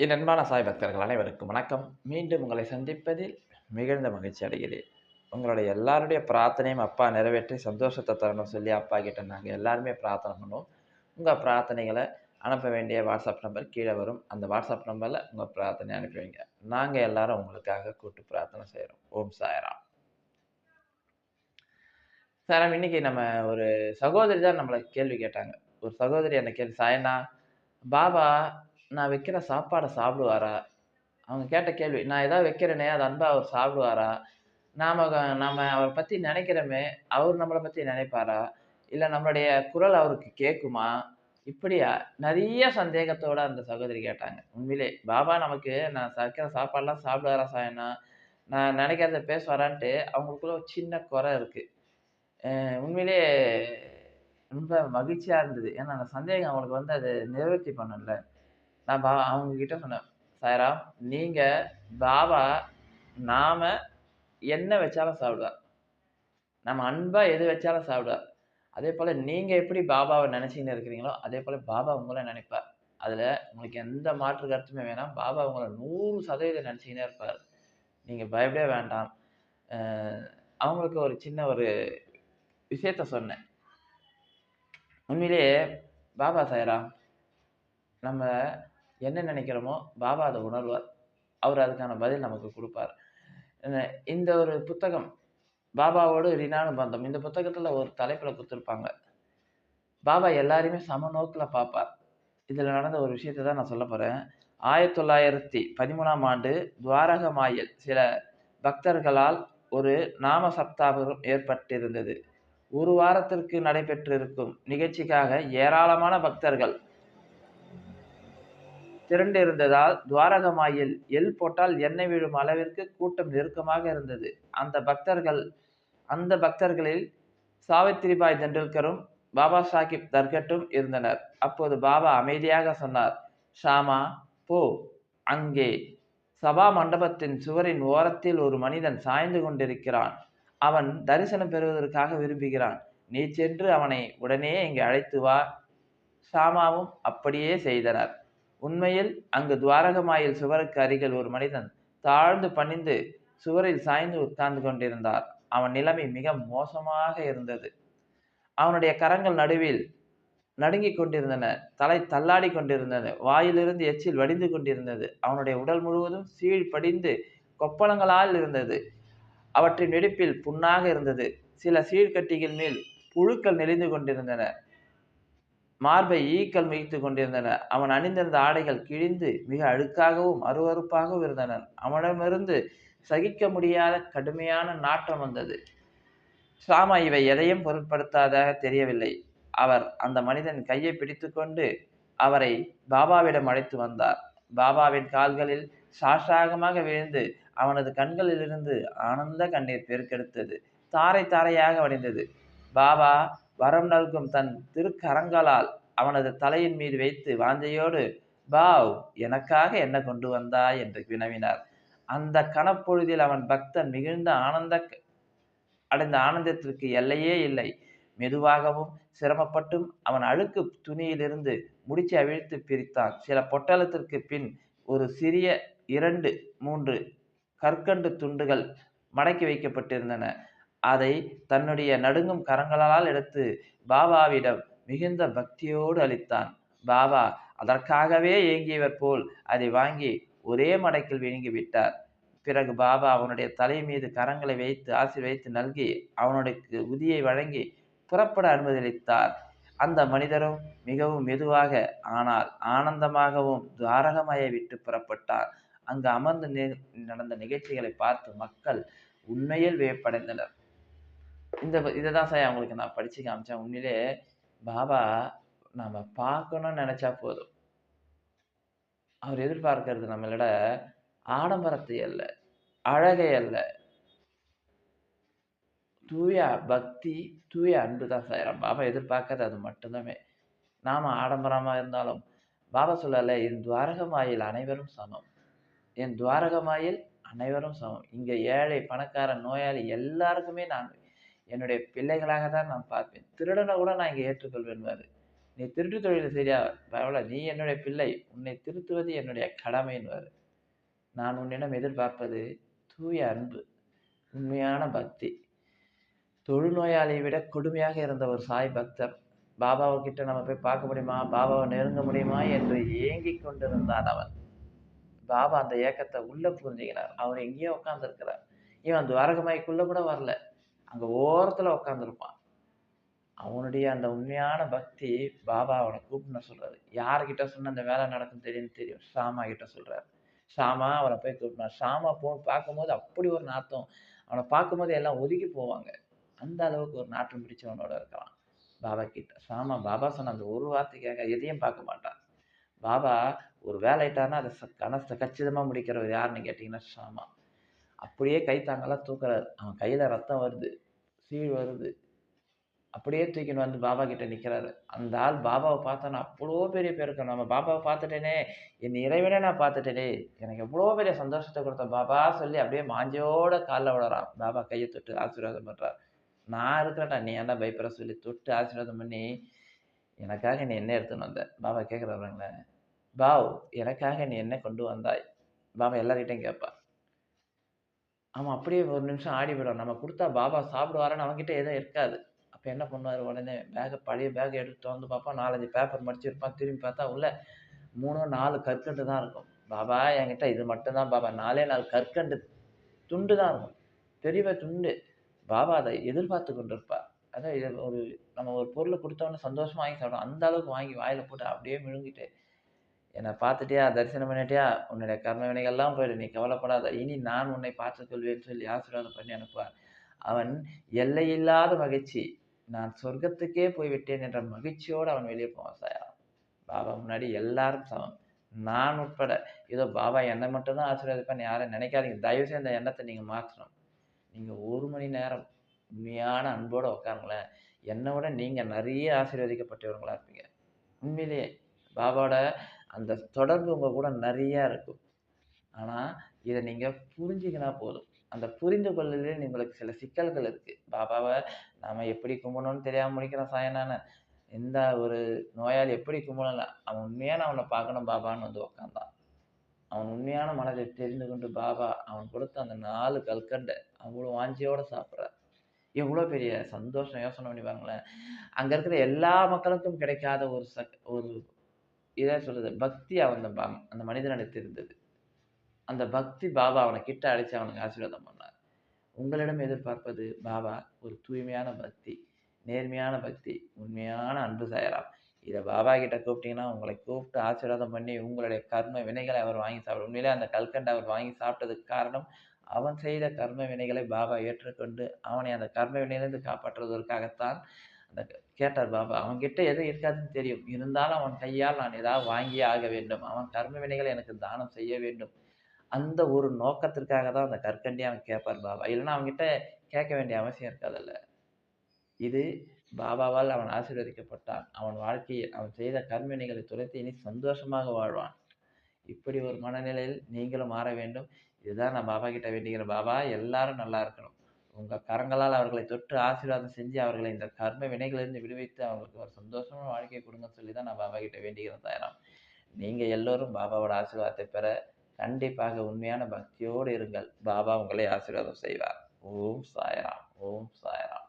என் அன்பான சாய் பக்தர்கள் அனைவருக்கும் வணக்கம். மீண்டும் உங்களை சந்திப்பதில் மிகுந்த மகிழ்ச்சி அடைகிறேன். உங்களுடைய எல்லாருடைய பிரார்த்தனையும் அப்பா நிறைவேற்றி சந்தோஷத்த தரணும்னு சொல்லி அப்பா கிட்ட நாங்க எல்லாருமே பிரார்த்தனை பண்ணுவோம். உங்க பிரார்த்தனைகள அனுப்ப வேண்டிய வாட்ஸ்அப் நம்பர் கீழ வரும். அந்த வாட்ஸ்அப் நம்பர்ல உங்க பிரார்த்தனைய அனுப்பி வைங்க. நாங்க எல்லாரும் உங்களுக்காக கூட்டு பிரார்த்தனை செய்றோம். ஓம் சாய்ராம். சாய்ராம், இன்னைக்கு நம்ம ஒரு சகோதரி தான் நம்மள கேள்வி கேட்டாங்க. ஒரு சகோதரி என்ன சாயண்ணா, பாபா நான் வைக்கிற சாப்பாட சாப்பிடுவாரா? அவங்க கேட்ட கேள்வி. நான் ஏதாவது வைக்கிறேனே, அத அன்பா அவர் சாப்பிடுவாரா? நாம அவர பத்தி நெனைக்கிறோமே, அவரு நம்மள பத்தி நெனைப்பாரா? இல்ல நம்மளுடைய குரல் அவருக்கு கேட்குமா? இப்படியா நெறைய சந்தேகத்தோட அந்த சகோதரி கேட்டாங்க. உண்மையிலே பாபா நமக்கு நான் வைக்கிற சாப்பாடுலாம் சாப்பிடுவாரா சாயண்ணா? நான் நெனைக்கிறத பேசுவாரான்ட்டு அவங்களுக்குள்ள ஒரு சின்ன கொறை இருக்கு. உண்மையிலேயே ரொம்ப மகிழ்ச்சியா இருந்தது. ஏன்னா அந்த சந்தேகம் அவங்களுக்கு வந்து அது நிவர்த்தி பண்ணும்ல. நான் அவங்க கிட்ட சொன்னேன். "சாய்ராம், நீங்க பாபா நாம என்ன வச்சாலும் சாப்பிடுவார். நம்ம அன்பா எது வச்சாலும் சாப்பிடுவார். அதேபோல நீங்க எப்படி பாபாவ நெனச்சுக்கின்னு இருக்கிறீங்களோ, அதேபோல பாபா உங்கள நெனைப்பார். அதுல உங்களுக்கு எந்த மாற்று கருத்துமே வேணாம். பாபா உங்கள 100% நெனச்சுக்கின்னே இருப்பாரு. நீங்க பயப்படவே வேண்டாம்." அ அவங்களுக்கு ஒரு சின்ன ஒரு விஷயத்த சொன்னேன். உண்மையிலேயே பாபா சாய்ராம், நம்ம என்ன நெனைக்கிறோமோ, பாபா அத உணர்வார். அவரு அதுக்கான பதில் நமக்கு குடுப்பார். அ இந்த ஒரு புத்தகம், பாபாவோடு ரினானு பந்தம். இந்த புத்தகத்துல ஒரு தலைப்புல குடுத்திருப்பாங்க. பாபா எல்லாரையுமே சமநோக்குல பார்ப்பார். இதுல நடந்த ஒரு விஷயத்த தான் நான் சொல்லப் போறேன். 1913ஆம் ஆண்டு துவாரக மாயில் சில பக்தர்களால் ஒரு நாம சப்தாகம் ஏற்பட்டிருந்தது. ஒரு வாரத்திற்கு நடைபெற்றிருக்கும் நிகழ்ச்சிக்காக ஏராளமான பக்தர்கள் திரண்டிருந்ததால் துவாரகமாயில் எள் போட்டால் எண்ணெய் விழும் அளவிற்கு கூட்டம் நெருக்கமாக இருந்தது. அந்த பக்தர்களில் சாவித்திரிபாய் தெண்டுல்கரும், பாபா சாஹிப் தர்கட்டும் இருந்தனர். அப்போது பாபா அமைதியாக சொன்னார், "ஷாமா, போ. அங்கே சபா மண்டபத்தின் சுவரின் ஓரத்தில் ஒரு மனிதன் சாய்ந்து கொண்டிருக்கிறான். அவன் தரிசனம் பெறுவதற்காக விரும்புகிறான். நீ சென்று அவனை உடனே இங்கே அழைத்து வா." ஷாமாவும் அப்படியே செய்தனர். உண்மையில் அங்கு துவாரகமாயில் சுவருக்கு அருகில் ஒரு மனிதன் தாழ்ந்து பணிந்து சுவரில் சாய்ந்து உட்கார்ந்து கொண்டிருந்தார். அவன் நிலைமை மிக மோசமாக இருந்தது. அவனுடைய கரங்கள் நடுவில் நடுங்கிக் கொண்டிருந்தன. தலை தள்ளாடிக் கொண்டிருந்தது. வாயிலிருந்து எச்சில் வடிந்து கொண்டிருந்தது. அவனுடைய உடல் முழுவதும் சீழ் படிந்து கொப்பளங்களால் இருந்தது. அவற்றின் வெடிப்பில் புண்ணாக இருந்தது. சில சீழ்க்கட்டிகள் மேல் புழுக்கள் நெளிந்து கொண்டிருந்தன. மார்பை ஈக்கள் மிதித்துக் கொண்டிருந்தன. அவன் அணிந்திருந்த ஆடைகள் கிழிந்து மிக அழுக்காகவும் அருவருப்பாகவும் இருந்தன. அவனிடமிருந்து சகிக்க முடியாத கடுமையான நாற்றம் வந்தது. ஷாமா இவை எதையும் பொருட்படுத்தாதாக தெரியவில்லை. அவர் அந்த மனிதன் கையை பிடித்துக்கொண்டு அவரை பாபாவிடம் அழைத்து வந்தார். பாபாவின் கால்களில் சாஷ்டாங்கமாக விழுந்து அவனது கண்களிலிருந்து ஆனந்த கண்ணீர் பெருக்கெடுத்தது. தாரை தாரையாக வடிந்தது. பாபா வரம் நல்கும் தன் திருக்கரங்களால் அவனது தலையின் மீது வைத்து வாஞ்சையோடு, "பாவ், எனக்காக என்ன கொண்டு வந்தாய்?" என்று வினவினார். அந்த கணப்பொழுதில் அவன் பக்தன் மிகுந்த அடைந்த ஆனந்தத்திற்கு எல்லையே இல்லை. மெதுவாகவும் சிரமப்பட்டும் அவன் அழுக்கு துணியிலிருந்து முடிச்சை அவிழ்த்து பிரித்தான். சில பொட்டலத்திற்கு பின் ஒரு சிறிய 2, 3 கற்கண்டு துண்டுகள் மடக்கி வைக்கப்பட்டிருந்தன. அதை தன்னுடைய நடுங்கும் கரங்களால் எடுத்து பாபாவிடம் மிகுந்த பக்தியோடு அளித்தான். பாபா அதற்காகவே ஏங்கியவர் போல் அதை வாங்கி ஒரே மடக்கில் விழுங்கிவிட்டார். பிறகு பாபா அவனுடைய தலை மீது கரங்களை வைத்து ஆசீர்வதித்து நல்கி அவனுக்கு உதியை வழங்கி புறப்பட அனுமதியளித்தார். அந்த மனிதரும் மிகவும் மெதுவாக ஆனால் ஆனந்தமாகவும் துவாரகமாயை விட்டு புறப்பட்டார். அங்கு அமர்ந்து நடந்த நிகழ்ச்சிகளை பார்த்து மக்கள் உண்மையில் வியப்படைந்தனர். இததான் சார் அவங்களுக்கு நான் படிச்சு காமிச்சேன். உண்மையிலே பாபா நாம பார்க்கணும்னு நெனைச்சா போதும். அவர் எதிர்பார்க்கிறது நம்மளோட ஆடம்பரத்தை அல்ல, அழகை அல்ல, தூய பக்தி, தூய அன்பு தான் சாய்ராம். பாபா எதிர்பார்க்கிறது அது மட்டும்தாமே. நாம ஆடம்பரமா இருந்தாலும், பாபா சொல்லல, "என் துவாரகமாயில் அனைவரும் சமம். என் துவாரகமாயில் அனைவரும் சமம். இங்க ஏழை, பணக்காரன், நோயாளி எல்லாருக்குமே நான் என்னுடைய பிள்ளைகளாக தான் நான் பார்ப்பேன். திருடன கூட நான் இங்க ஏற்றுக்கொள்வேன்பாரு." நீ திருட்டு தொழில் செய்றியா? பரவால்ல. நீ என்னுடைய பிள்ளை. உன்னை திருத்துவது என்னுடைய கடமைன்னுவாரு. நான் உன்னிடம் எதிர்பார்ப்பது தூய அன்பு, உண்மையான பக்தி. தொழுநோயாளியை விட கொடுமையாக இருந்த ஒரு சாய் பக்தர், பாபாவுக்கிட்ட நம்ம போய் பார்க்க முடியுமா? பாபாவ நெருங்க முடியுமா? என்று ஏங்கிக் கொண்டிருந்தான் அவன். பாபா அந்த ஏக்கத்த உள்ள புரிஞ்சுக்கினார். அவர் எங்கேயோ உட்கார்ந்திருக்கிறார். இவன் துவாரகமாய்க்குள்ள கூட வரல. அங்க ஓரத்துல உட்கார்ந்திருப்பான். அவனுடைய அந்த உண்மையான பக்தி பாபா அவன கூப்பிடணும் சொல்றாரு. யார்கிட்ட சொன்னா அந்த வேலை நடக்கும் தெரியும். ஷாமா கிட்ட சொல்றாரு. ஷாமா அவன போய் கூப்பிட்டான். ஷாமா பார்க்கும்போது அப்படி ஒரு நாத்தம். அவன பார்க்கும்போது எல்லாம் ஒதுங்கி போவாங்க. அந்த அளவுக்கு ஒரு நாற்றம் பிடிச்சவனோட இருக்கலாம். பாபா கிட்ட. ஷாமா பாபா சொன்ன அந்த ஒரு வார்த்தைக்காக எதையும் பார்க்க மாட்டான். பாபா ஒரு வேலை ஆயிட்டாருன்னா அத கச்சிதமா முடிக்கிறவர் யாருன்னு கேட்டீங்கன்னா ஷாமா. அப்படியே கை தாங்கலாம் தூக்குறாரு. அவன் கையில ரத்தம் வருது. சீழ் வருது. அப்படியே தூக்கின்னு வந்து பாபா கிட்ட நிக்கிறாரு. அந்த ஆள் பாபாவ பார்த்தோன்னே அவ்வளோ பெரிய பெருக்கம். நம்ம பாபாவ பார்த்துட்டேனே! என் இறைவன நான் பார்த்துட்டேனே! எனக்கு எவ்வளோ பெரிய சந்தோஷத்த குடுத்த பாபா சொல்லி அப்படியே மாஞ்சோட கால்ல விழறான். பாபா கைய தொட்டு ஆசீர்வாதம் பண்றார். நான் இருக்கிறேன்டா, நீ ஏன்டா பயப்படுற சொல்லி தொட்டு ஆசீர்வாதம் பண்ணி, எனக்காக நீ என்ன எடுத்துன்னு வந்த? பாபா கேட்கிறாருங்களே, பாவ் எனக்காக நீ என்ன கொண்டு வந்தாய்? பாபா எல்லார்கிட்டயும் கேட்பார். அவன் அப்படியே ஒரு நிமிஷம் ஆடி போயிடுவான். நம்ம குடுத்தா பாபா சாப்பிடுவாரான்னு அவன்கிட்ட எதுவும் இருக்காது. அப்ப என்ன பண்ணுவாரு, உடனே பழைய பேக்க எடுத்து தொறந்து பார்ப்பான். 4, 5 பேப்பர் மடிச்சிருப்பான். திரும்பி பார்த்தா உள்ள 3, 4 கற்கண்டு தான் இருக்கும். பாபா என்கிட்ட இது மட்டும் தான் பாபா. 4ஏ 4 கற்கண்டு துண்டு தான் இருக்கும். பெரிய பெரிய துண்டு. பாபா அதை எதிர்பார்த்து கொண்டிருப்பார். அதான் இது ஒரு நம்ம ஒரு பொருள குடுத்தோனே சந்தோஷமா வாங்கி சாப்பிடுவோம். அந்த அளவுக்கு வாங்கி வாயில போட்டு அப்படியே விழுங்கிட்டு என்ன பார்த்துட்டியா? தரிசனம் பண்ணிட்டியா? உன்னுடைய கர்ம வினைகள்லாம் போயிடும். நீ கவலைப்படாத. இனி நான் உன்னை பார்த்துக் கொள்வேன்னு சொல்லி ஆசீர்வாதம் பண்ணி அனுப்புவார். அவன் எல்லையில்லாத மகிழ்ச்சி. நான் சொர்க்கத்துக்கே போய்விட்டேன் என்ற மகிழ்ச்சியோடு அவன் வெளியே போவான் சாயங்காலம். பாபா முன்னாடி எல்லாரும் சமம். நான் உட்பட. ஏதோ பாபா என்ன மட்டும் தான் ஆசீர்வதிப்பார்ன்னு யாரும் நினைக்காதீங்க. தயவு செய்து அந்த எண்ணத்த நீங்க மாத்தணும். நீங்க 1 மணி நேரம் உண்மையான அன்போட உட்காருங்களேன். என்ன விட நீங்க நெறைய ஆசீர்வதிக்கப்பட்டவங்களா இருப்பீங்க. உண்மையிலேயே பாபாவோட அந்த தொடர்பு உங்க கூட நெறைய இருக்கும். ஆனா, இத நீங்க புரிஞ்சுக்கினா போதும். அந்த புரிந்து கொள்ளுதலில் உங்களுக்கு சில சிக்கல்கள் இருக்கு. பாபாவ நாம எப்படி கும்பிடணும்னு தெரியாம முழிக்கிறோம் சாயனான. இந்த ஒரு நோயாளி எப்படி கும்பிடலாம்? அவன் உண்மையான அவன பார்க்கணும் பாபான்னு வந்து உட்கார்ந்தான். அவன் உண்மையான மனதை தெரிந்து கொண்டு பாபா அவன் கொடுத்த அந்த 4 கல்கண்ட அவ்வளோ வாஞ்சையோட சாப்பிடுறார். எவ்வளோ பெரிய சந்தோஷம் யோசனை பண்ணி பாருங்களேன். அங்க இருக்கிற எல்லா மக்களுக்கும் கிடைக்காத ஒரு இத சொல்றது பக்தி அந்த மனிதனிடத்தில் இருந்தது. அந்த பக்தி பாபா அவன கிட்ட அழைச்சு அவனுக்கு ஆசீர்வாதம் பண்ணார். உங்களிடம் எதிர்பார்ப்பது பாபா ஒரு தூய்மையான பக்தி, நேர்மையான பக்தி, உண்மையான அன்பு சாயராம். இத பாபா கிட்ட கூப்பிட்டீங்கன்னா, உங்களை கூப்பிட்டு ஆசீர்வாதம் பண்ணி உங்களுடைய கர்ம வினைகளை அவர் வாங்கி சாப்பிடுவார். உண்மையிலே அந்த கல்கண்ட அவர் வாங்கி சாப்பிட்டதுக்கு காரணம், அவன் செய்த கர்ம வினைகளை பாபா ஏற்றுக்கொண்டு, அவனை அந்த கர்ம வினையிலிருந்து காப்பாற்றுவதற்காகத்தான் அந்த கேட்டார் பாபா. அவன்கிட்ட எதுவும் இருக்காதுன்னு தெரியும். இருந்தாலும் அவன் கையால் நான் ஏதாவது வாங்கியே ஆக வேண்டும். அவன் கர்ம வினைகளை எனக்கு தானம் செய்ய வேண்டும். அந்த ஒரு நோக்கத்திற்காக தான் அந்த கற்கண்டயே அவன் கேட்பார் பாபா. இல்லன்னா அவன்கிட்ட கேட்க வேண்டிய அவசியம் இருக்காதுல்ல. இது பாபாவால் அவன் ஆசீர்வதிக்கப்பட்டான். அவன் வாழ்க்கையில் அவன் செய்த கர்மவினைகளை துடைத்து இனி சந்தோஷமாக வாழ்வான். இப்படி ஒரு மனநிலையில் நீங்களும் மாற வேண்டும். இதுதான் நான் பாபா கிட்ட வேண்டிக்கிறேன். பாபா எல்லாரும் நல்லா இருக்கணும். உங்க கரங்களால் அவர்களை தொட்டு ஆசீர்வாதம் செஞ்சு அவர்களை இந்த கர்ம வினைகளிலிருந்து விடுவித்து அவங்களுக்கு ஒரு சந்தோஷமான வாழ்க்கையை கொடுங்கன்னு சொல்லி தான் நான் பாபா கிட்ட வேண்டிக்கிறேன் சாய்ராம். நீங்க எல்லோரும் பாபாவோட ஆசீர்வாதத்தை பெற கண்டிப்பாக உண்மையான பக்தியோடு இருங்கள். பாபா உங்களை ஆசீர்வாதம் செய்வார். ஓம் சாய்ராம். ஓம் சாய்ராம்.